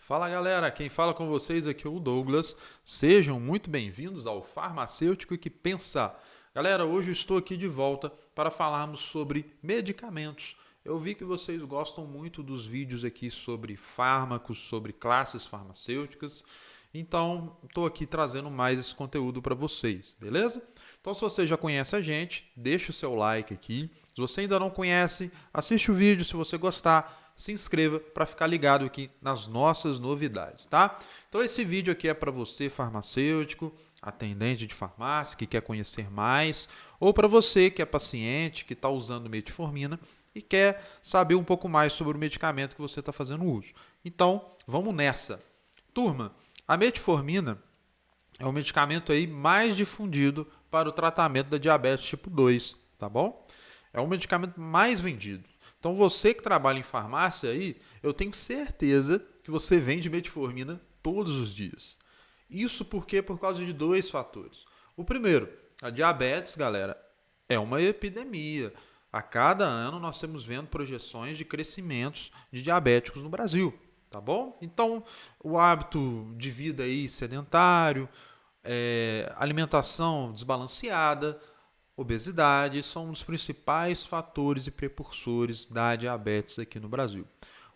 Fala galera, quem fala com vocês aqui é o Douglas. Sejam muito bem-vindos ao Farmacêutico que Pensa. Galera, hoje eu estou aqui de volta para falarmos sobre medicamentos. Eu vi que vocês gostam muito dos vídeos aqui sobre fármacos, sobre classes farmacêuticas. Então, estou aqui trazendo mais esse conteúdo para vocês, beleza? Então, se você já conhece a gente, deixa o seu like aqui. Se você ainda não conhece, assiste o vídeo se você gostar. Se inscreva para ficar ligado aqui nas nossas novidades, tá? Então esse vídeo aqui é para você farmacêutico, atendente de farmácia, que quer conhecer mais, ou para você que é paciente, que está usando metformina e quer saber um pouco mais sobre o medicamento que você está fazendo uso. Então, vamos nessa. Turma, a metformina é o medicamento aí mais difundido para o tratamento da diabetes tipo 2, tá bom? É o medicamento mais vendido. Então você que trabalha em farmácia aí, eu tenho certeza que você vende metformina todos os dias. Isso porque por causa de dois fatores. O primeiro, a diabetes, galera, é uma epidemia. A cada ano nós estamos vendo projeções de crescimentos de diabéticos no Brasil, tá bom? Então, o hábito de vida aí sedentário, alimentação desbalanceada, obesidade são um dos principais fatores e precursores da diabetes aqui no Brasil.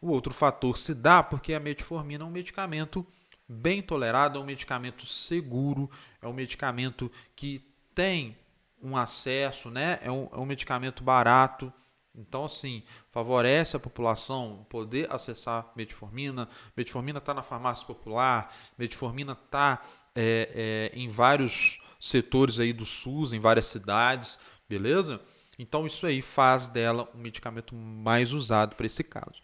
O outro fator se dá porque a metformina é um medicamento bem tolerado, é um medicamento seguro, é um medicamento que tem um acesso, né? É um medicamento barato. Então, assim, favorece a população poder acessar metformina. Metformina está na farmácia popular, metformina está em vários setores aí do SUS, em várias cidades, beleza? Então, isso aí faz dela um medicamento mais usado para esse caso.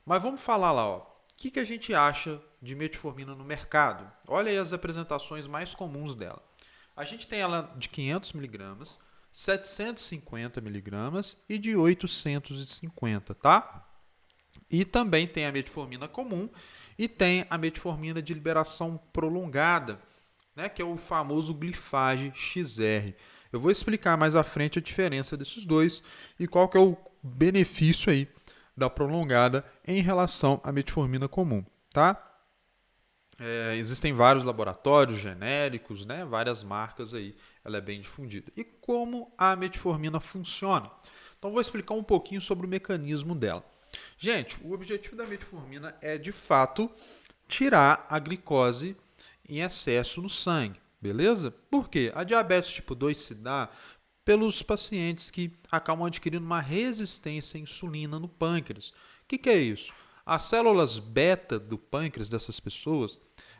Mas vamos falar lá, ó. O que a gente acha de metformina no mercado? Olha aí as apresentações mais comuns dela. A gente tem ela de 500 miligramas, 750 miligramas e de 850, tá? E também tem a metformina comum e tem a metformina de liberação prolongada, né, que é o famoso Glifage XR. Eu vou explicar mais à frente a diferença desses dois e qual que é o benefício aí da prolongada em relação à metformina comum, tá? Existem vários laboratórios genéricos, né, várias marcas aí, ela é bem difundida. E como a metformina funciona? Então vou explicar um pouquinho sobre o mecanismo dela. Gente, o objetivo da metformina é de fato tirar a glicose em excesso no sangue, beleza? Por quê? A diabetes tipo 2 se dá pelos pacientes que acabam adquirindo uma resistência à insulina no pâncreas. O que é isso? As células beta do pâncreas dessas pessoas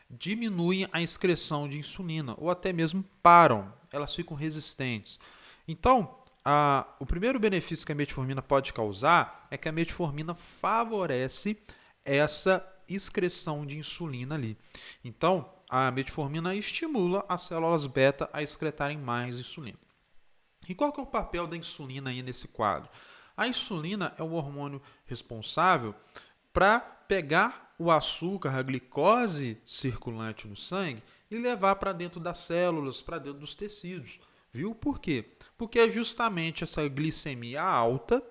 diminuem a excreção de insulina ou até mesmo param, elas ficam resistentes. Então, o primeiro benefício que a metformina pode causar é que a metformina favorece essa excreção de insulina ali. Então, a metformina estimula as células beta a excretarem mais insulina. E qual que é o papel da insulina aí nesse quadro? A insulina é o hormônio responsável para pegar o açúcar, a glicose circulante no sangue e levar para dentro das células, para dentro dos tecidos. Viu? Por quê? Porque é justamente essa glicemia alta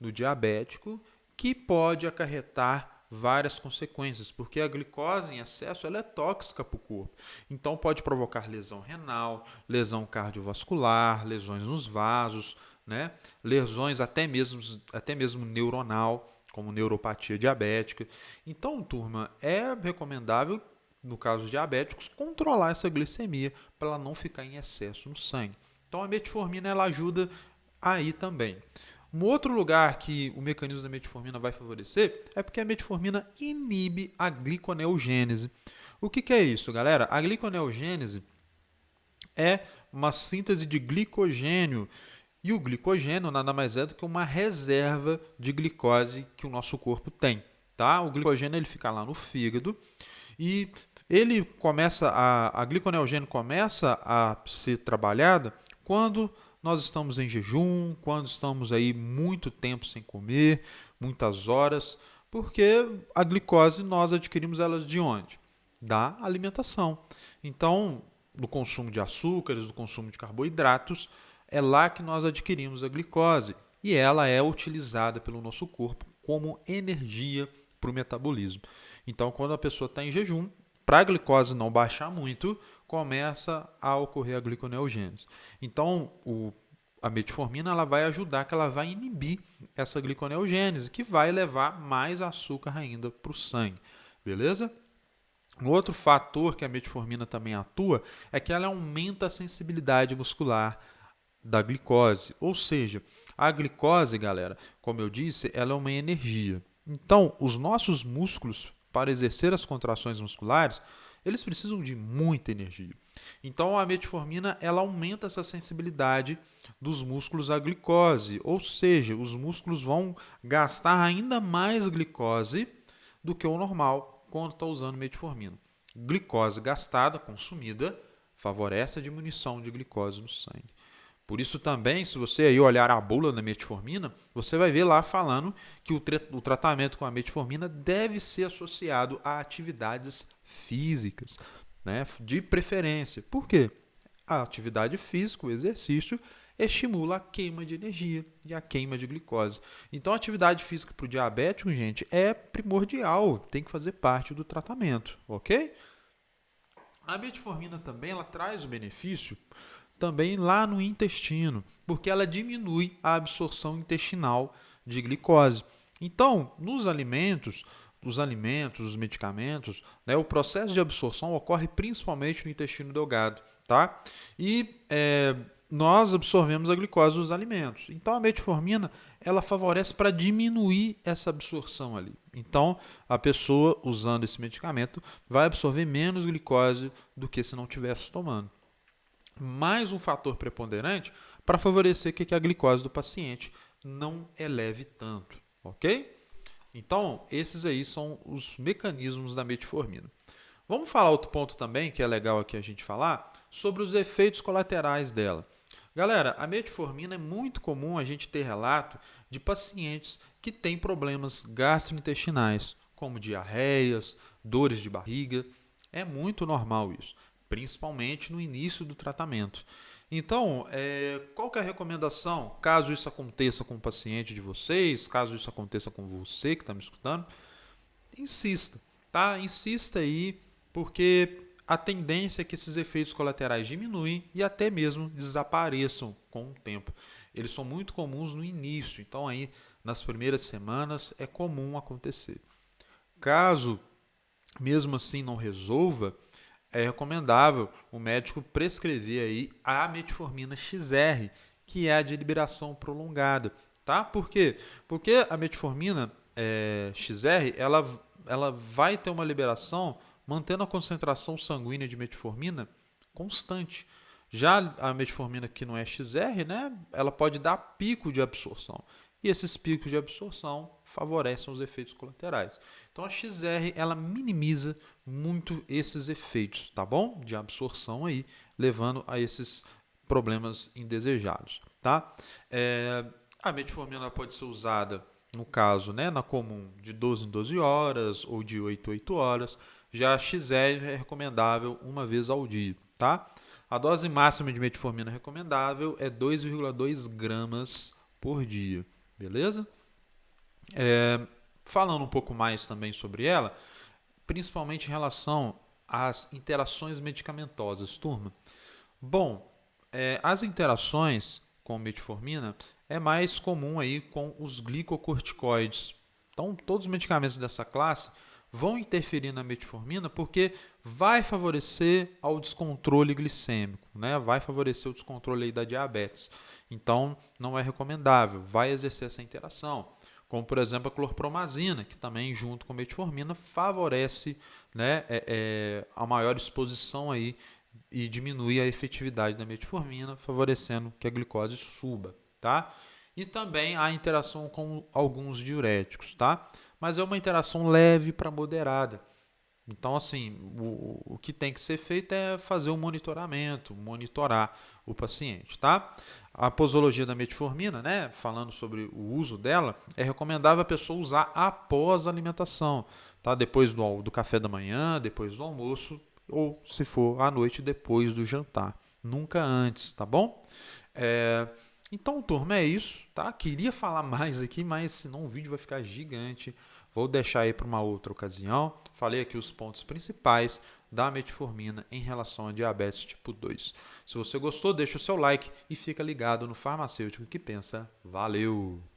do diabético que pode acarretar várias consequências, porque a glicose em excesso ela é tóxica para o corpo. Então pode provocar lesão renal, lesão cardiovascular, lesões nos vasos, né? Lesões até mesmo neuronal, como neuropatia diabética. Então, turma, é recomendável, no caso de diabéticos, controlar essa glicemia para ela não ficar em excesso no sangue. Então a metformina ela ajuda aí também. Um outro lugar que o mecanismo da metformina vai favorecer é porque a metformina inibe a gliconeogênese. O que é isso, galera? A gliconeogênese é uma síntese de glicogênio. E o glicogênio nada mais é do que uma reserva de glicose que o nosso corpo tem. Tá? O glicogênio ele fica lá no fígado e a gliconeogênio começa a ser trabalhada quando nós estamos em jejum, quando estamos aí muito tempo sem comer, muitas horas, porque a glicose nós adquirimos elas de onde? Da alimentação. Então, do consumo de açúcares, do consumo de carboidratos, é lá que nós adquirimos a glicose e ela é utilizada pelo nosso corpo como energia para o metabolismo. Então, quando a pessoa está em jejum, para a glicose não baixar muito, começa a ocorrer a gliconeogênese. Então, a metformina ela vai ajudar, que ela vai inibir essa gliconeogênese, que vai levar mais açúcar ainda para o sangue. Beleza? Um outro fator que a metformina também atua é que ela aumenta a sensibilidade muscular da glicose. Ou seja, a glicose, galera, como eu disse, ela é uma energia. Então, os nossos músculos, para exercer as contrações musculares, eles precisam de muita energia. Então, a metformina ela aumenta essa sensibilidade dos músculos à glicose. Ou seja, os músculos vão gastar ainda mais glicose do que o normal quando está usando metformina. Glicose gastada, consumida, favorece a diminuição de glicose no sangue. Por isso também, se você aí olhar a bula da metformina, você vai ver lá falando que o tratamento com a metformina deve ser associado a atividades físicas, né, de preferência. Por quê? A atividade física, o exercício, estimula a queima de energia e a queima de glicose. Então, a atividade física para o diabético, gente, é primordial, tem que fazer parte do tratamento, ok? A metformina também ela traz o benefício também lá no intestino, porque ela diminui a absorção intestinal de glicose. Então, nos alimentos, os medicamentos, né, o processo de absorção ocorre principalmente no intestino delgado, tá? E nós absorvemos a glicose dos alimentos. Então, a metformina ela favorece para diminuir essa absorção ali. Então, a pessoa usando esse medicamento vai absorver menos glicose do que se não estivesse tomando. Mais um fator preponderante para favorecer que a glicose do paciente não eleve tanto, ok? Então, esses aí são os mecanismos da metformina. Vamos falar outro ponto também, que é legal aqui a gente falar, sobre os efeitos colaterais dela. Galera, a metformina é muito comum a gente ter relato de pacientes que têm problemas gastrointestinais, como diarreias, dores de barriga. É muito normal isso, principalmente no início do tratamento. Então, qual que é a recomendação, caso isso aconteça com o paciente de vocês, caso isso aconteça com você que está me escutando? Insista, tá? Insista aí, porque a tendência é que esses efeitos colaterais diminuem e até mesmo desapareçam com o tempo. Eles são muito comuns no início, então aí nas primeiras semanas é comum acontecer. Caso mesmo assim não resolva, é recomendável o médico prescrever aí a metformina XR, que é a de liberação prolongada, tá? Por quê? Porque a metformina XR, ela vai ter uma liberação mantendo a concentração sanguínea de metformina constante. Já a metformina que não é XR, né, ela pode dar pico de absorção. E esses picos de absorção favorecem os efeitos colaterais. Então a XR ela minimiza muito esses efeitos, tá bom? De absorção aí, levando a esses problemas indesejados, tá? A metformina pode ser usada, no caso, né, na comum, de 12 em 12 horas ou de 8 em 8 horas. Já a XR é recomendável uma vez ao dia, tá? A dose máxima de metformina recomendável é 2,2 gramas por dia, beleza? Falando um pouco mais também sobre ela, principalmente em relação às interações medicamentosas, turma. Bom, as interações com metformina é mais comum aí com os glicocorticoides. Então, todos os medicamentos dessa classe vão interferir na metformina porque vai favorecer ao descontrole glicêmico, né? Vai favorecer o descontrole aí da diabetes. Então, não é recomendável, vai exercer essa interação. Como, por exemplo, a clorpromazina, que também, junto com a metformina, favorece, né, a maior exposição aí e diminui a efetividade da metformina, favorecendo que a glicose suba, tá? E também há interação com alguns diuréticos, tá? Mas é uma interação leve para moderada. Então, assim, o que tem que ser feito é fazer um monitoramento, monitorar o paciente, tá? A posologia da metformina, né, falando sobre o uso dela, é recomendável a pessoa usar após a alimentação, tá? Depois do café da manhã, depois do almoço, ou se for à noite, depois do jantar. Nunca antes, tá bom? Então, turma, é isso, tá? Queria falar mais aqui, mas senão o vídeo vai ficar gigante. Vou deixar aí para uma outra ocasião. Falei aqui os pontos principais da metformina em relação a diabetes tipo 2. Se você gostou, deixa o seu like e fica ligado no Farmacêutico que Pensa. Valeu!